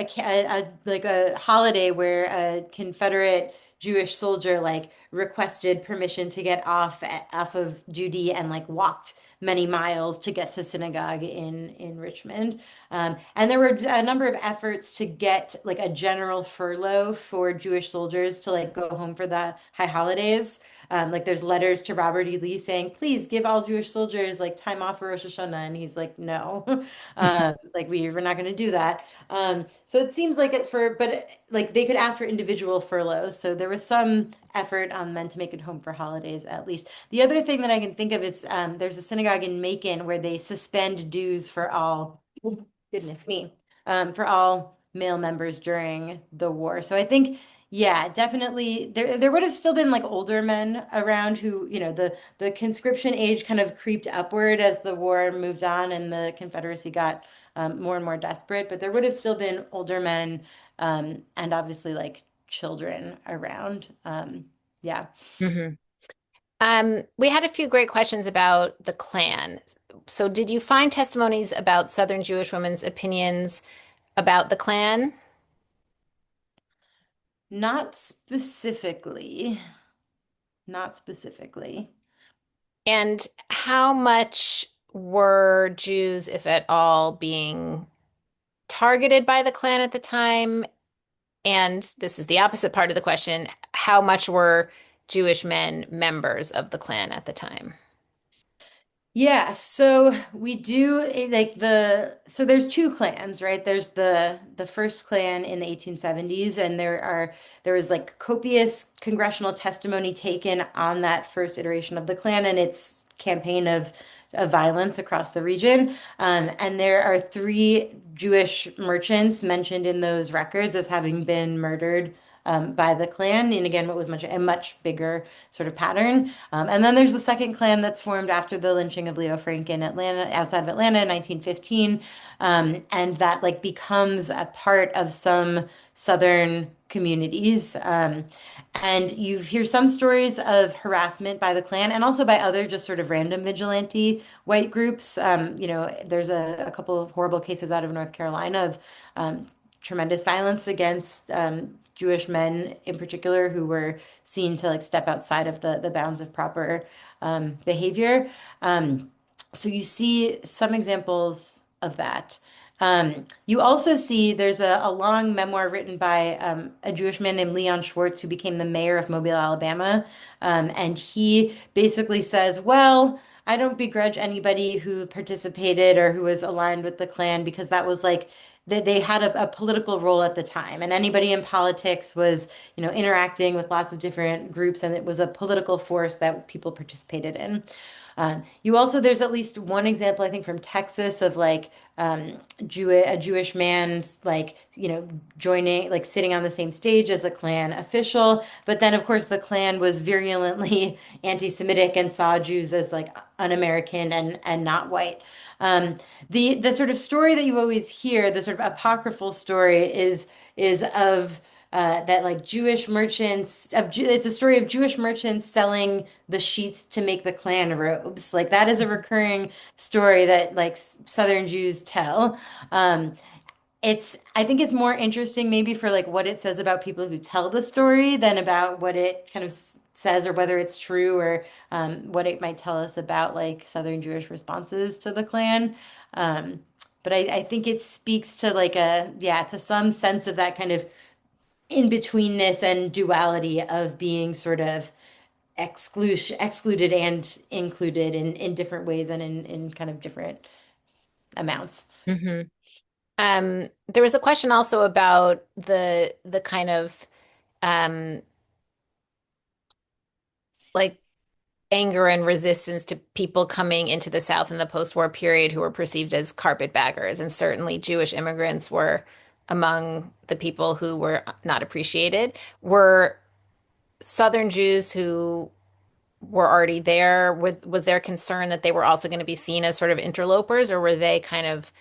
S2: like a holiday where a Confederate Jewish soldier like requested permission to get off of duty and like walked many miles to get to synagogue in Richmond. And there were a number of efforts to get like a general furlough for Jewish soldiers to like go home for the high holidays. Like there's letters to Robert E. Lee saying, please give all Jewish soldiers like time off for Rosh Hashanah. And he's like, no, like we're not going to do that. So it seems like like they could ask for individual furloughs. So there was some effort on men to make it home for holidays at least. The other thing that I can think of is there's a synagogue in Macon where they suspend dues for all goodness me, for all male members during the war. So I think, yeah, definitely there would have still been like older men around who, the conscription age kind of creeped upward as the war moved on and the Confederacy got more and more desperate. But there would have still been older men and obviously like children around. Yeah.
S1: Mhm. We had a few great questions about the Klan. So, did you find testimonies about Southern Jewish women's opinions about the Klan?
S2: Not specifically. Not specifically.
S1: And how much were Jews, if at all, being targeted by the Klan at the time? And this is the opposite part of the question. How much were Jewish men members of the Klan at the time?
S2: Yeah, so we do like so there's two clans, right? There's the first clan in the 1870s and there was like copious congressional testimony taken on that first iteration of the Klan and its campaign of violence across the region. And there are three Jewish merchants mentioned in those records as having been murdered by the Klan, and again, what was a much bigger sort of pattern. And then there's the second Klan that's formed after the lynching of Leo Frank in Atlanta, outside of Atlanta in 1915, and that like becomes a part of some Southern communities. And you hear some stories of harassment by the Klan and also by other just sort of random vigilante white groups. There's a couple of horrible cases out of North Carolina of tremendous violence against Jewish men in particular who were seen to like step outside of the bounds of proper behavior. So you see some examples of that. You also see there's a long memoir written by a Jewish man named Leon Schwartz who became the mayor of Mobile, Alabama. And he basically says, well, I don't begrudge anybody who participated or who was aligned with the Klan because that was like they had a political role at the time, and anybody in politics was, interacting with lots of different groups, and it was a political force that people participated in. You also, there's at least one example, I think, from Texas of like a Jewish man, like, joining, like sitting on the same stage as a Klan official. But then, of course, the Klan was virulently anti-Semitic and saw Jews as like un-American and not white. The sort of story that you always hear, the sort of apocryphal story, is of that like Jewish merchants it's a story of Jewish merchants selling the sheets to make the Klan robes. Like that is a recurring story that like Southern Jews tell. Um, I think it's more interesting maybe for like what it says about people who tell the story than about what it kind of says or whether it's true or what it might tell us about like Southern Jewish responses to the Klan. Um, but I think it speaks to like to some sense of that kind of in-betweenness and duality of being sort of excluded and included in different ways and in kind of different amounts.
S1: Hmm. There was a question also about the kind of um, like anger and resistance to people coming into the South in the post-war period who were perceived as carpetbaggers, and certainly Jewish immigrants were among the people who were not appreciated. Were Southern Jews who were already there, was there concern that they were also going to be seen as sort of interlopers, or were they kind of,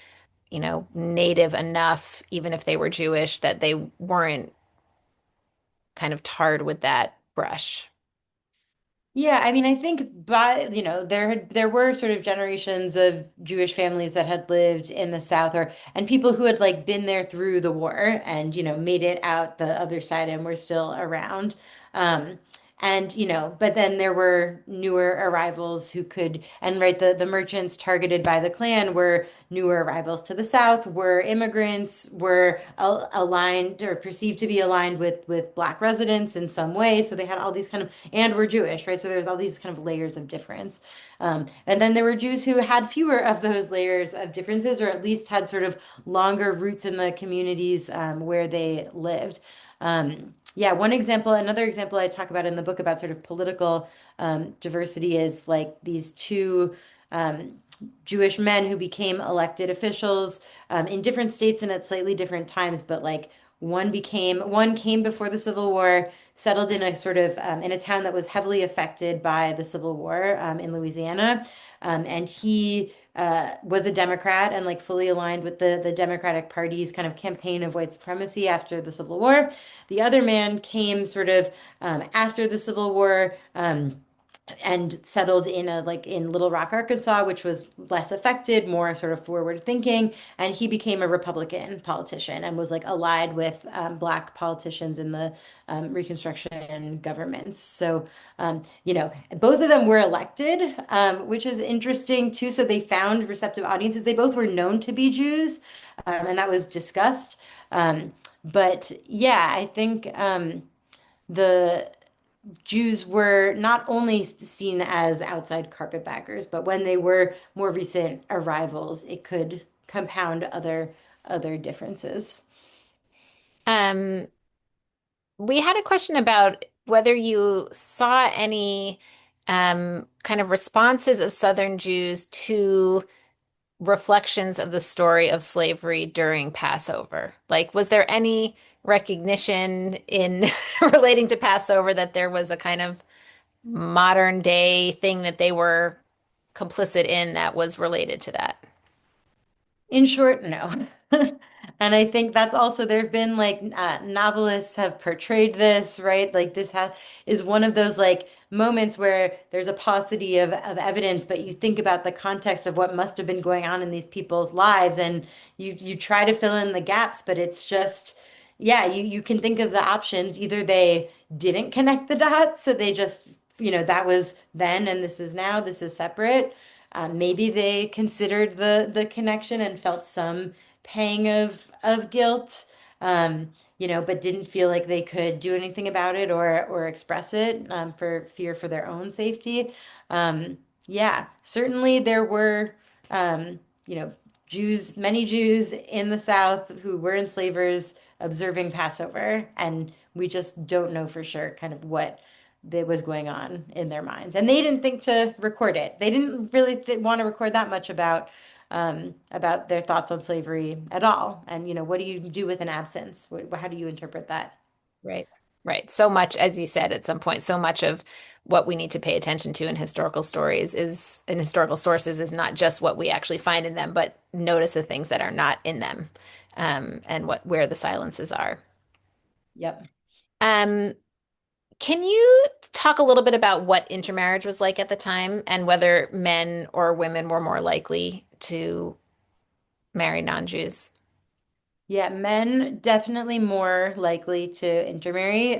S1: native enough, even if they were Jewish, that they weren't kind of tarred with that brush?
S2: Yeah, I mean, I think there were sort of generations of Jewish families that had lived in the South or and people who had like been there through the war and made it out the other side and were still around. Um and but then there were newer arrivals who could and right the merchants targeted by the Klan were newer arrivals to the South, were immigrants, were aligned or perceived to be aligned with Black residents in some way. So they had all these kind of and were Jewish, right? So there's all these kind of layers of difference. And then there were Jews who had fewer of those layers of differences, or at least had sort of longer roots in the communities where they lived. Yeah, another example I talk about in the book about sort of political diversity is like these two um, Jewish men who became elected officials in different states and at slightly different times, but like one came before the Civil War, settled in a sort of in a town that was heavily affected by the Civil War in Louisiana, and he was a Democrat and like fully aligned with the Democratic Party's kind of campaign of white supremacy after the Civil War. The other man came sort of after the Civil War. And settled in a like in Little Rock, Arkansas, which was less affected, more sort of forward thinking. And he became a Republican politician and was like allied with Black politicians in the Reconstruction governments. So, both of them were elected, which is interesting too. So they found receptive audiences. They both were known to be Jews, and that was discussed. But yeah, I think the Jews were not only seen as outside carpetbaggers, but when they were more recent arrivals, it could compound other differences.
S1: Um, we had a question about whether you saw any kind of responses of Southern Jews to reflections of the story of slavery during Passover. Like, was there any recognition in relating to Passover that there was a kind of modern day thing that they were complicit in that was related to that?
S2: In short, no. And I think that's also there have been like novelists have portrayed this, right? Like this has is one of those like moments where there's a paucity of evidence, but you think about the context of what must have been going on in these people's lives, and you try to fill in the gaps, but it's just yeah, you can think of the options. Either they didn't connect the dots, so they just that was then and this is now, this is separate. Maybe they considered the connection and felt some pang of guilt, but didn't feel like they could do anything about it or express it for fear for their own safety. Yeah, certainly there were, um, you know, many Jews in the South who were enslavers observing Passover, and we just don't know for sure kind of that was going on in their minds. And they didn't think to record it. They didn't really want to record that much about their thoughts on slavery at all. And, what do you do with an absence? How do you interpret that?
S1: Right. Right. So much, as you said at some point, so much of what we need to pay attention to in historical stories is in historical sources is not just what we actually find in them, but notice the things that are not in them, and what where the silences are.
S2: Yep.
S1: Um, can you talk a little bit about what intermarriage was like at the time and whether men or women were more likely to marry non-Jews?
S2: Yeah, men definitely more likely to intermarry,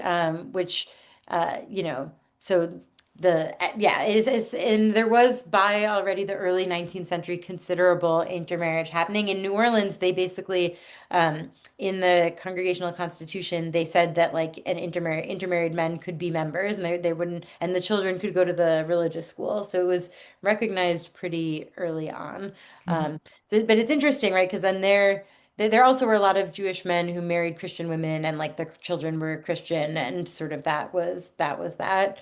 S2: which, so yeah, is and there was by already the early 19th century considerable intermarriage happening in New Orleans. They basically, in the Congregational Constitution, they said that like an intermarried men could be members, and they wouldn't, and the children could go to the religious school. So it was recognized pretty early on. But it's interesting, right? Because then there also were a lot of Jewish men who married Christian women, and like the children were Christian, and sort of that was that.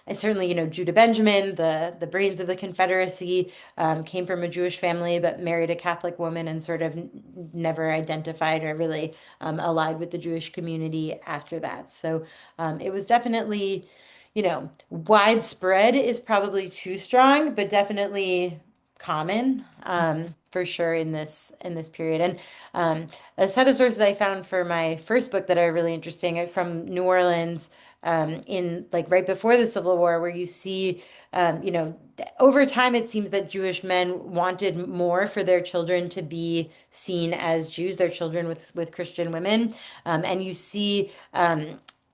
S2: And certainly, Judah Benjamin, the brains of the Confederacy, came from a Jewish family but married a Catholic woman and sort of never identified or really allied with the Jewish community after that. So it was definitely, widespread is probably too strong, but definitely common, for sure in this period. And a set of sources I found for my first book that are really interesting are from New Orleans, in like right before the Civil War, where you see, over time it seems that Jewish men wanted more for their children to be seen as Jews, their children with Christian women, and you see.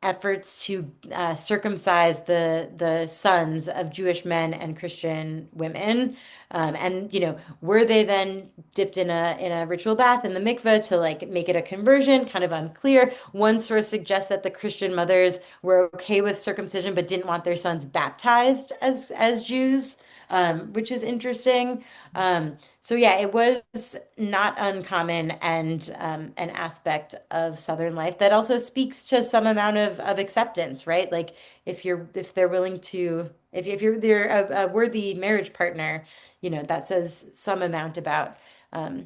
S2: Efforts to circumcise the sons of Jewish men and Christian women, and were they then dipped in a ritual bath in the mikveh to like make it a conversion? Kind of unclear. One source suggests that the Christian mothers were okay with circumcision but didn't want their sons baptized as Jews, which is interesting. So yeah, it was not uncommon, and an aspect of Southern life that also speaks to some amount of acceptance, right? Like if they're willing to, if they're a worthy marriage partner, that says some amount about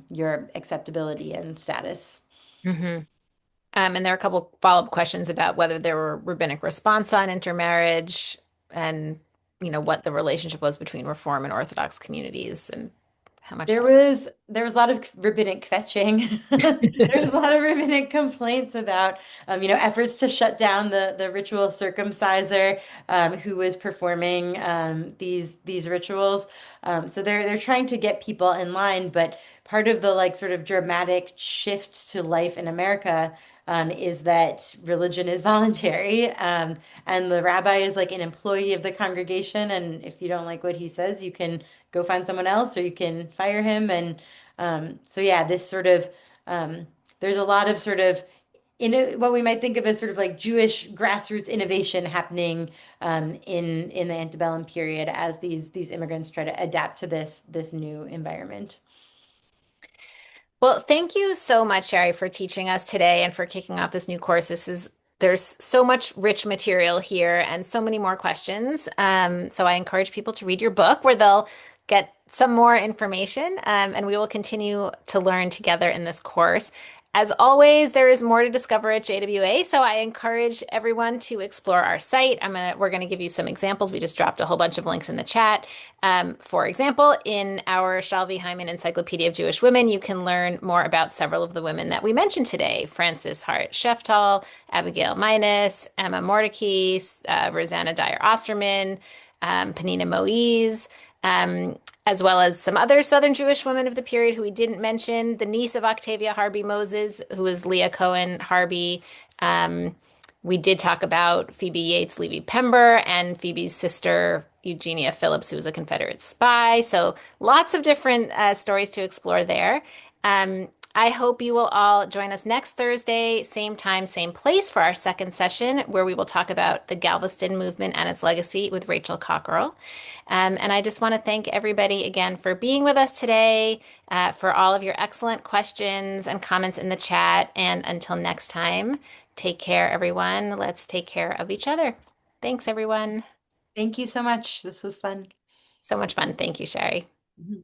S2: your acceptability and status.
S1: Hmm. And there are a couple follow-up questions about whether there were rabbinic response on intermarriage and, what the relationship was between Reform and Orthodox communities and how much
S2: There was a lot of rabbinic fetching. There's a
S1: that.
S2: lot of rabbinic complaints about efforts to shut down the ritual circumciser, who was performing these rituals. So they're trying to get people in line, but part of the like sort of dramatic shift to life in America, is that religion is voluntary, and the rabbi is like an employee of the congregation, and if you don't like what he says, you can go find someone else or you can fire him. And so yeah, this sort of, there's a lot of sort of what we might think of as sort of like Jewish grassroots innovation happening, in the antebellum period as these immigrants try to adapt to this new environment.
S1: Well, thank you so much, Sherry, for teaching us today and for kicking off this new course. There's so much rich material here and so many more questions. So I encourage people to read your book where they'll get some more information, and we will continue to learn together in this course. As always, there is more to discover at JWA, so I encourage everyone to explore our site. We're gonna give you some examples. We just dropped a whole bunch of links in the chat. For example, in our Shalvi Hyman Encyclopedia of Jewish Women, you can learn more about several of the women that we mentioned today: Frances Hart Sheftal, Abigail Minis, Emma Mordecai, Rosanna Dyer Osterman, Panina Moise, as well as some other Southern Jewish women of the period who we didn't mention. The niece of Octavia Harby Moses, who is Leah Cohen Harby. We did talk about Phoebe Yates Levy Pember and Phoebe's sister, Eugenia Phillips, who was a Confederate spy. So lots of different stories to explore there. I hope you will all join us next Thursday, same time, same place, for our second session, where we will talk about the Galveston movement and its legacy with Rachel Cockerell. And I just want to thank everybody again for being with us today, for all of your excellent questions and comments in the chat. And until next time, take care, everyone. Let's take care of each other. Thanks, everyone.
S2: Thank you so much. This was fun.
S1: So much fun. Thank you, Shari.
S2: Mhm.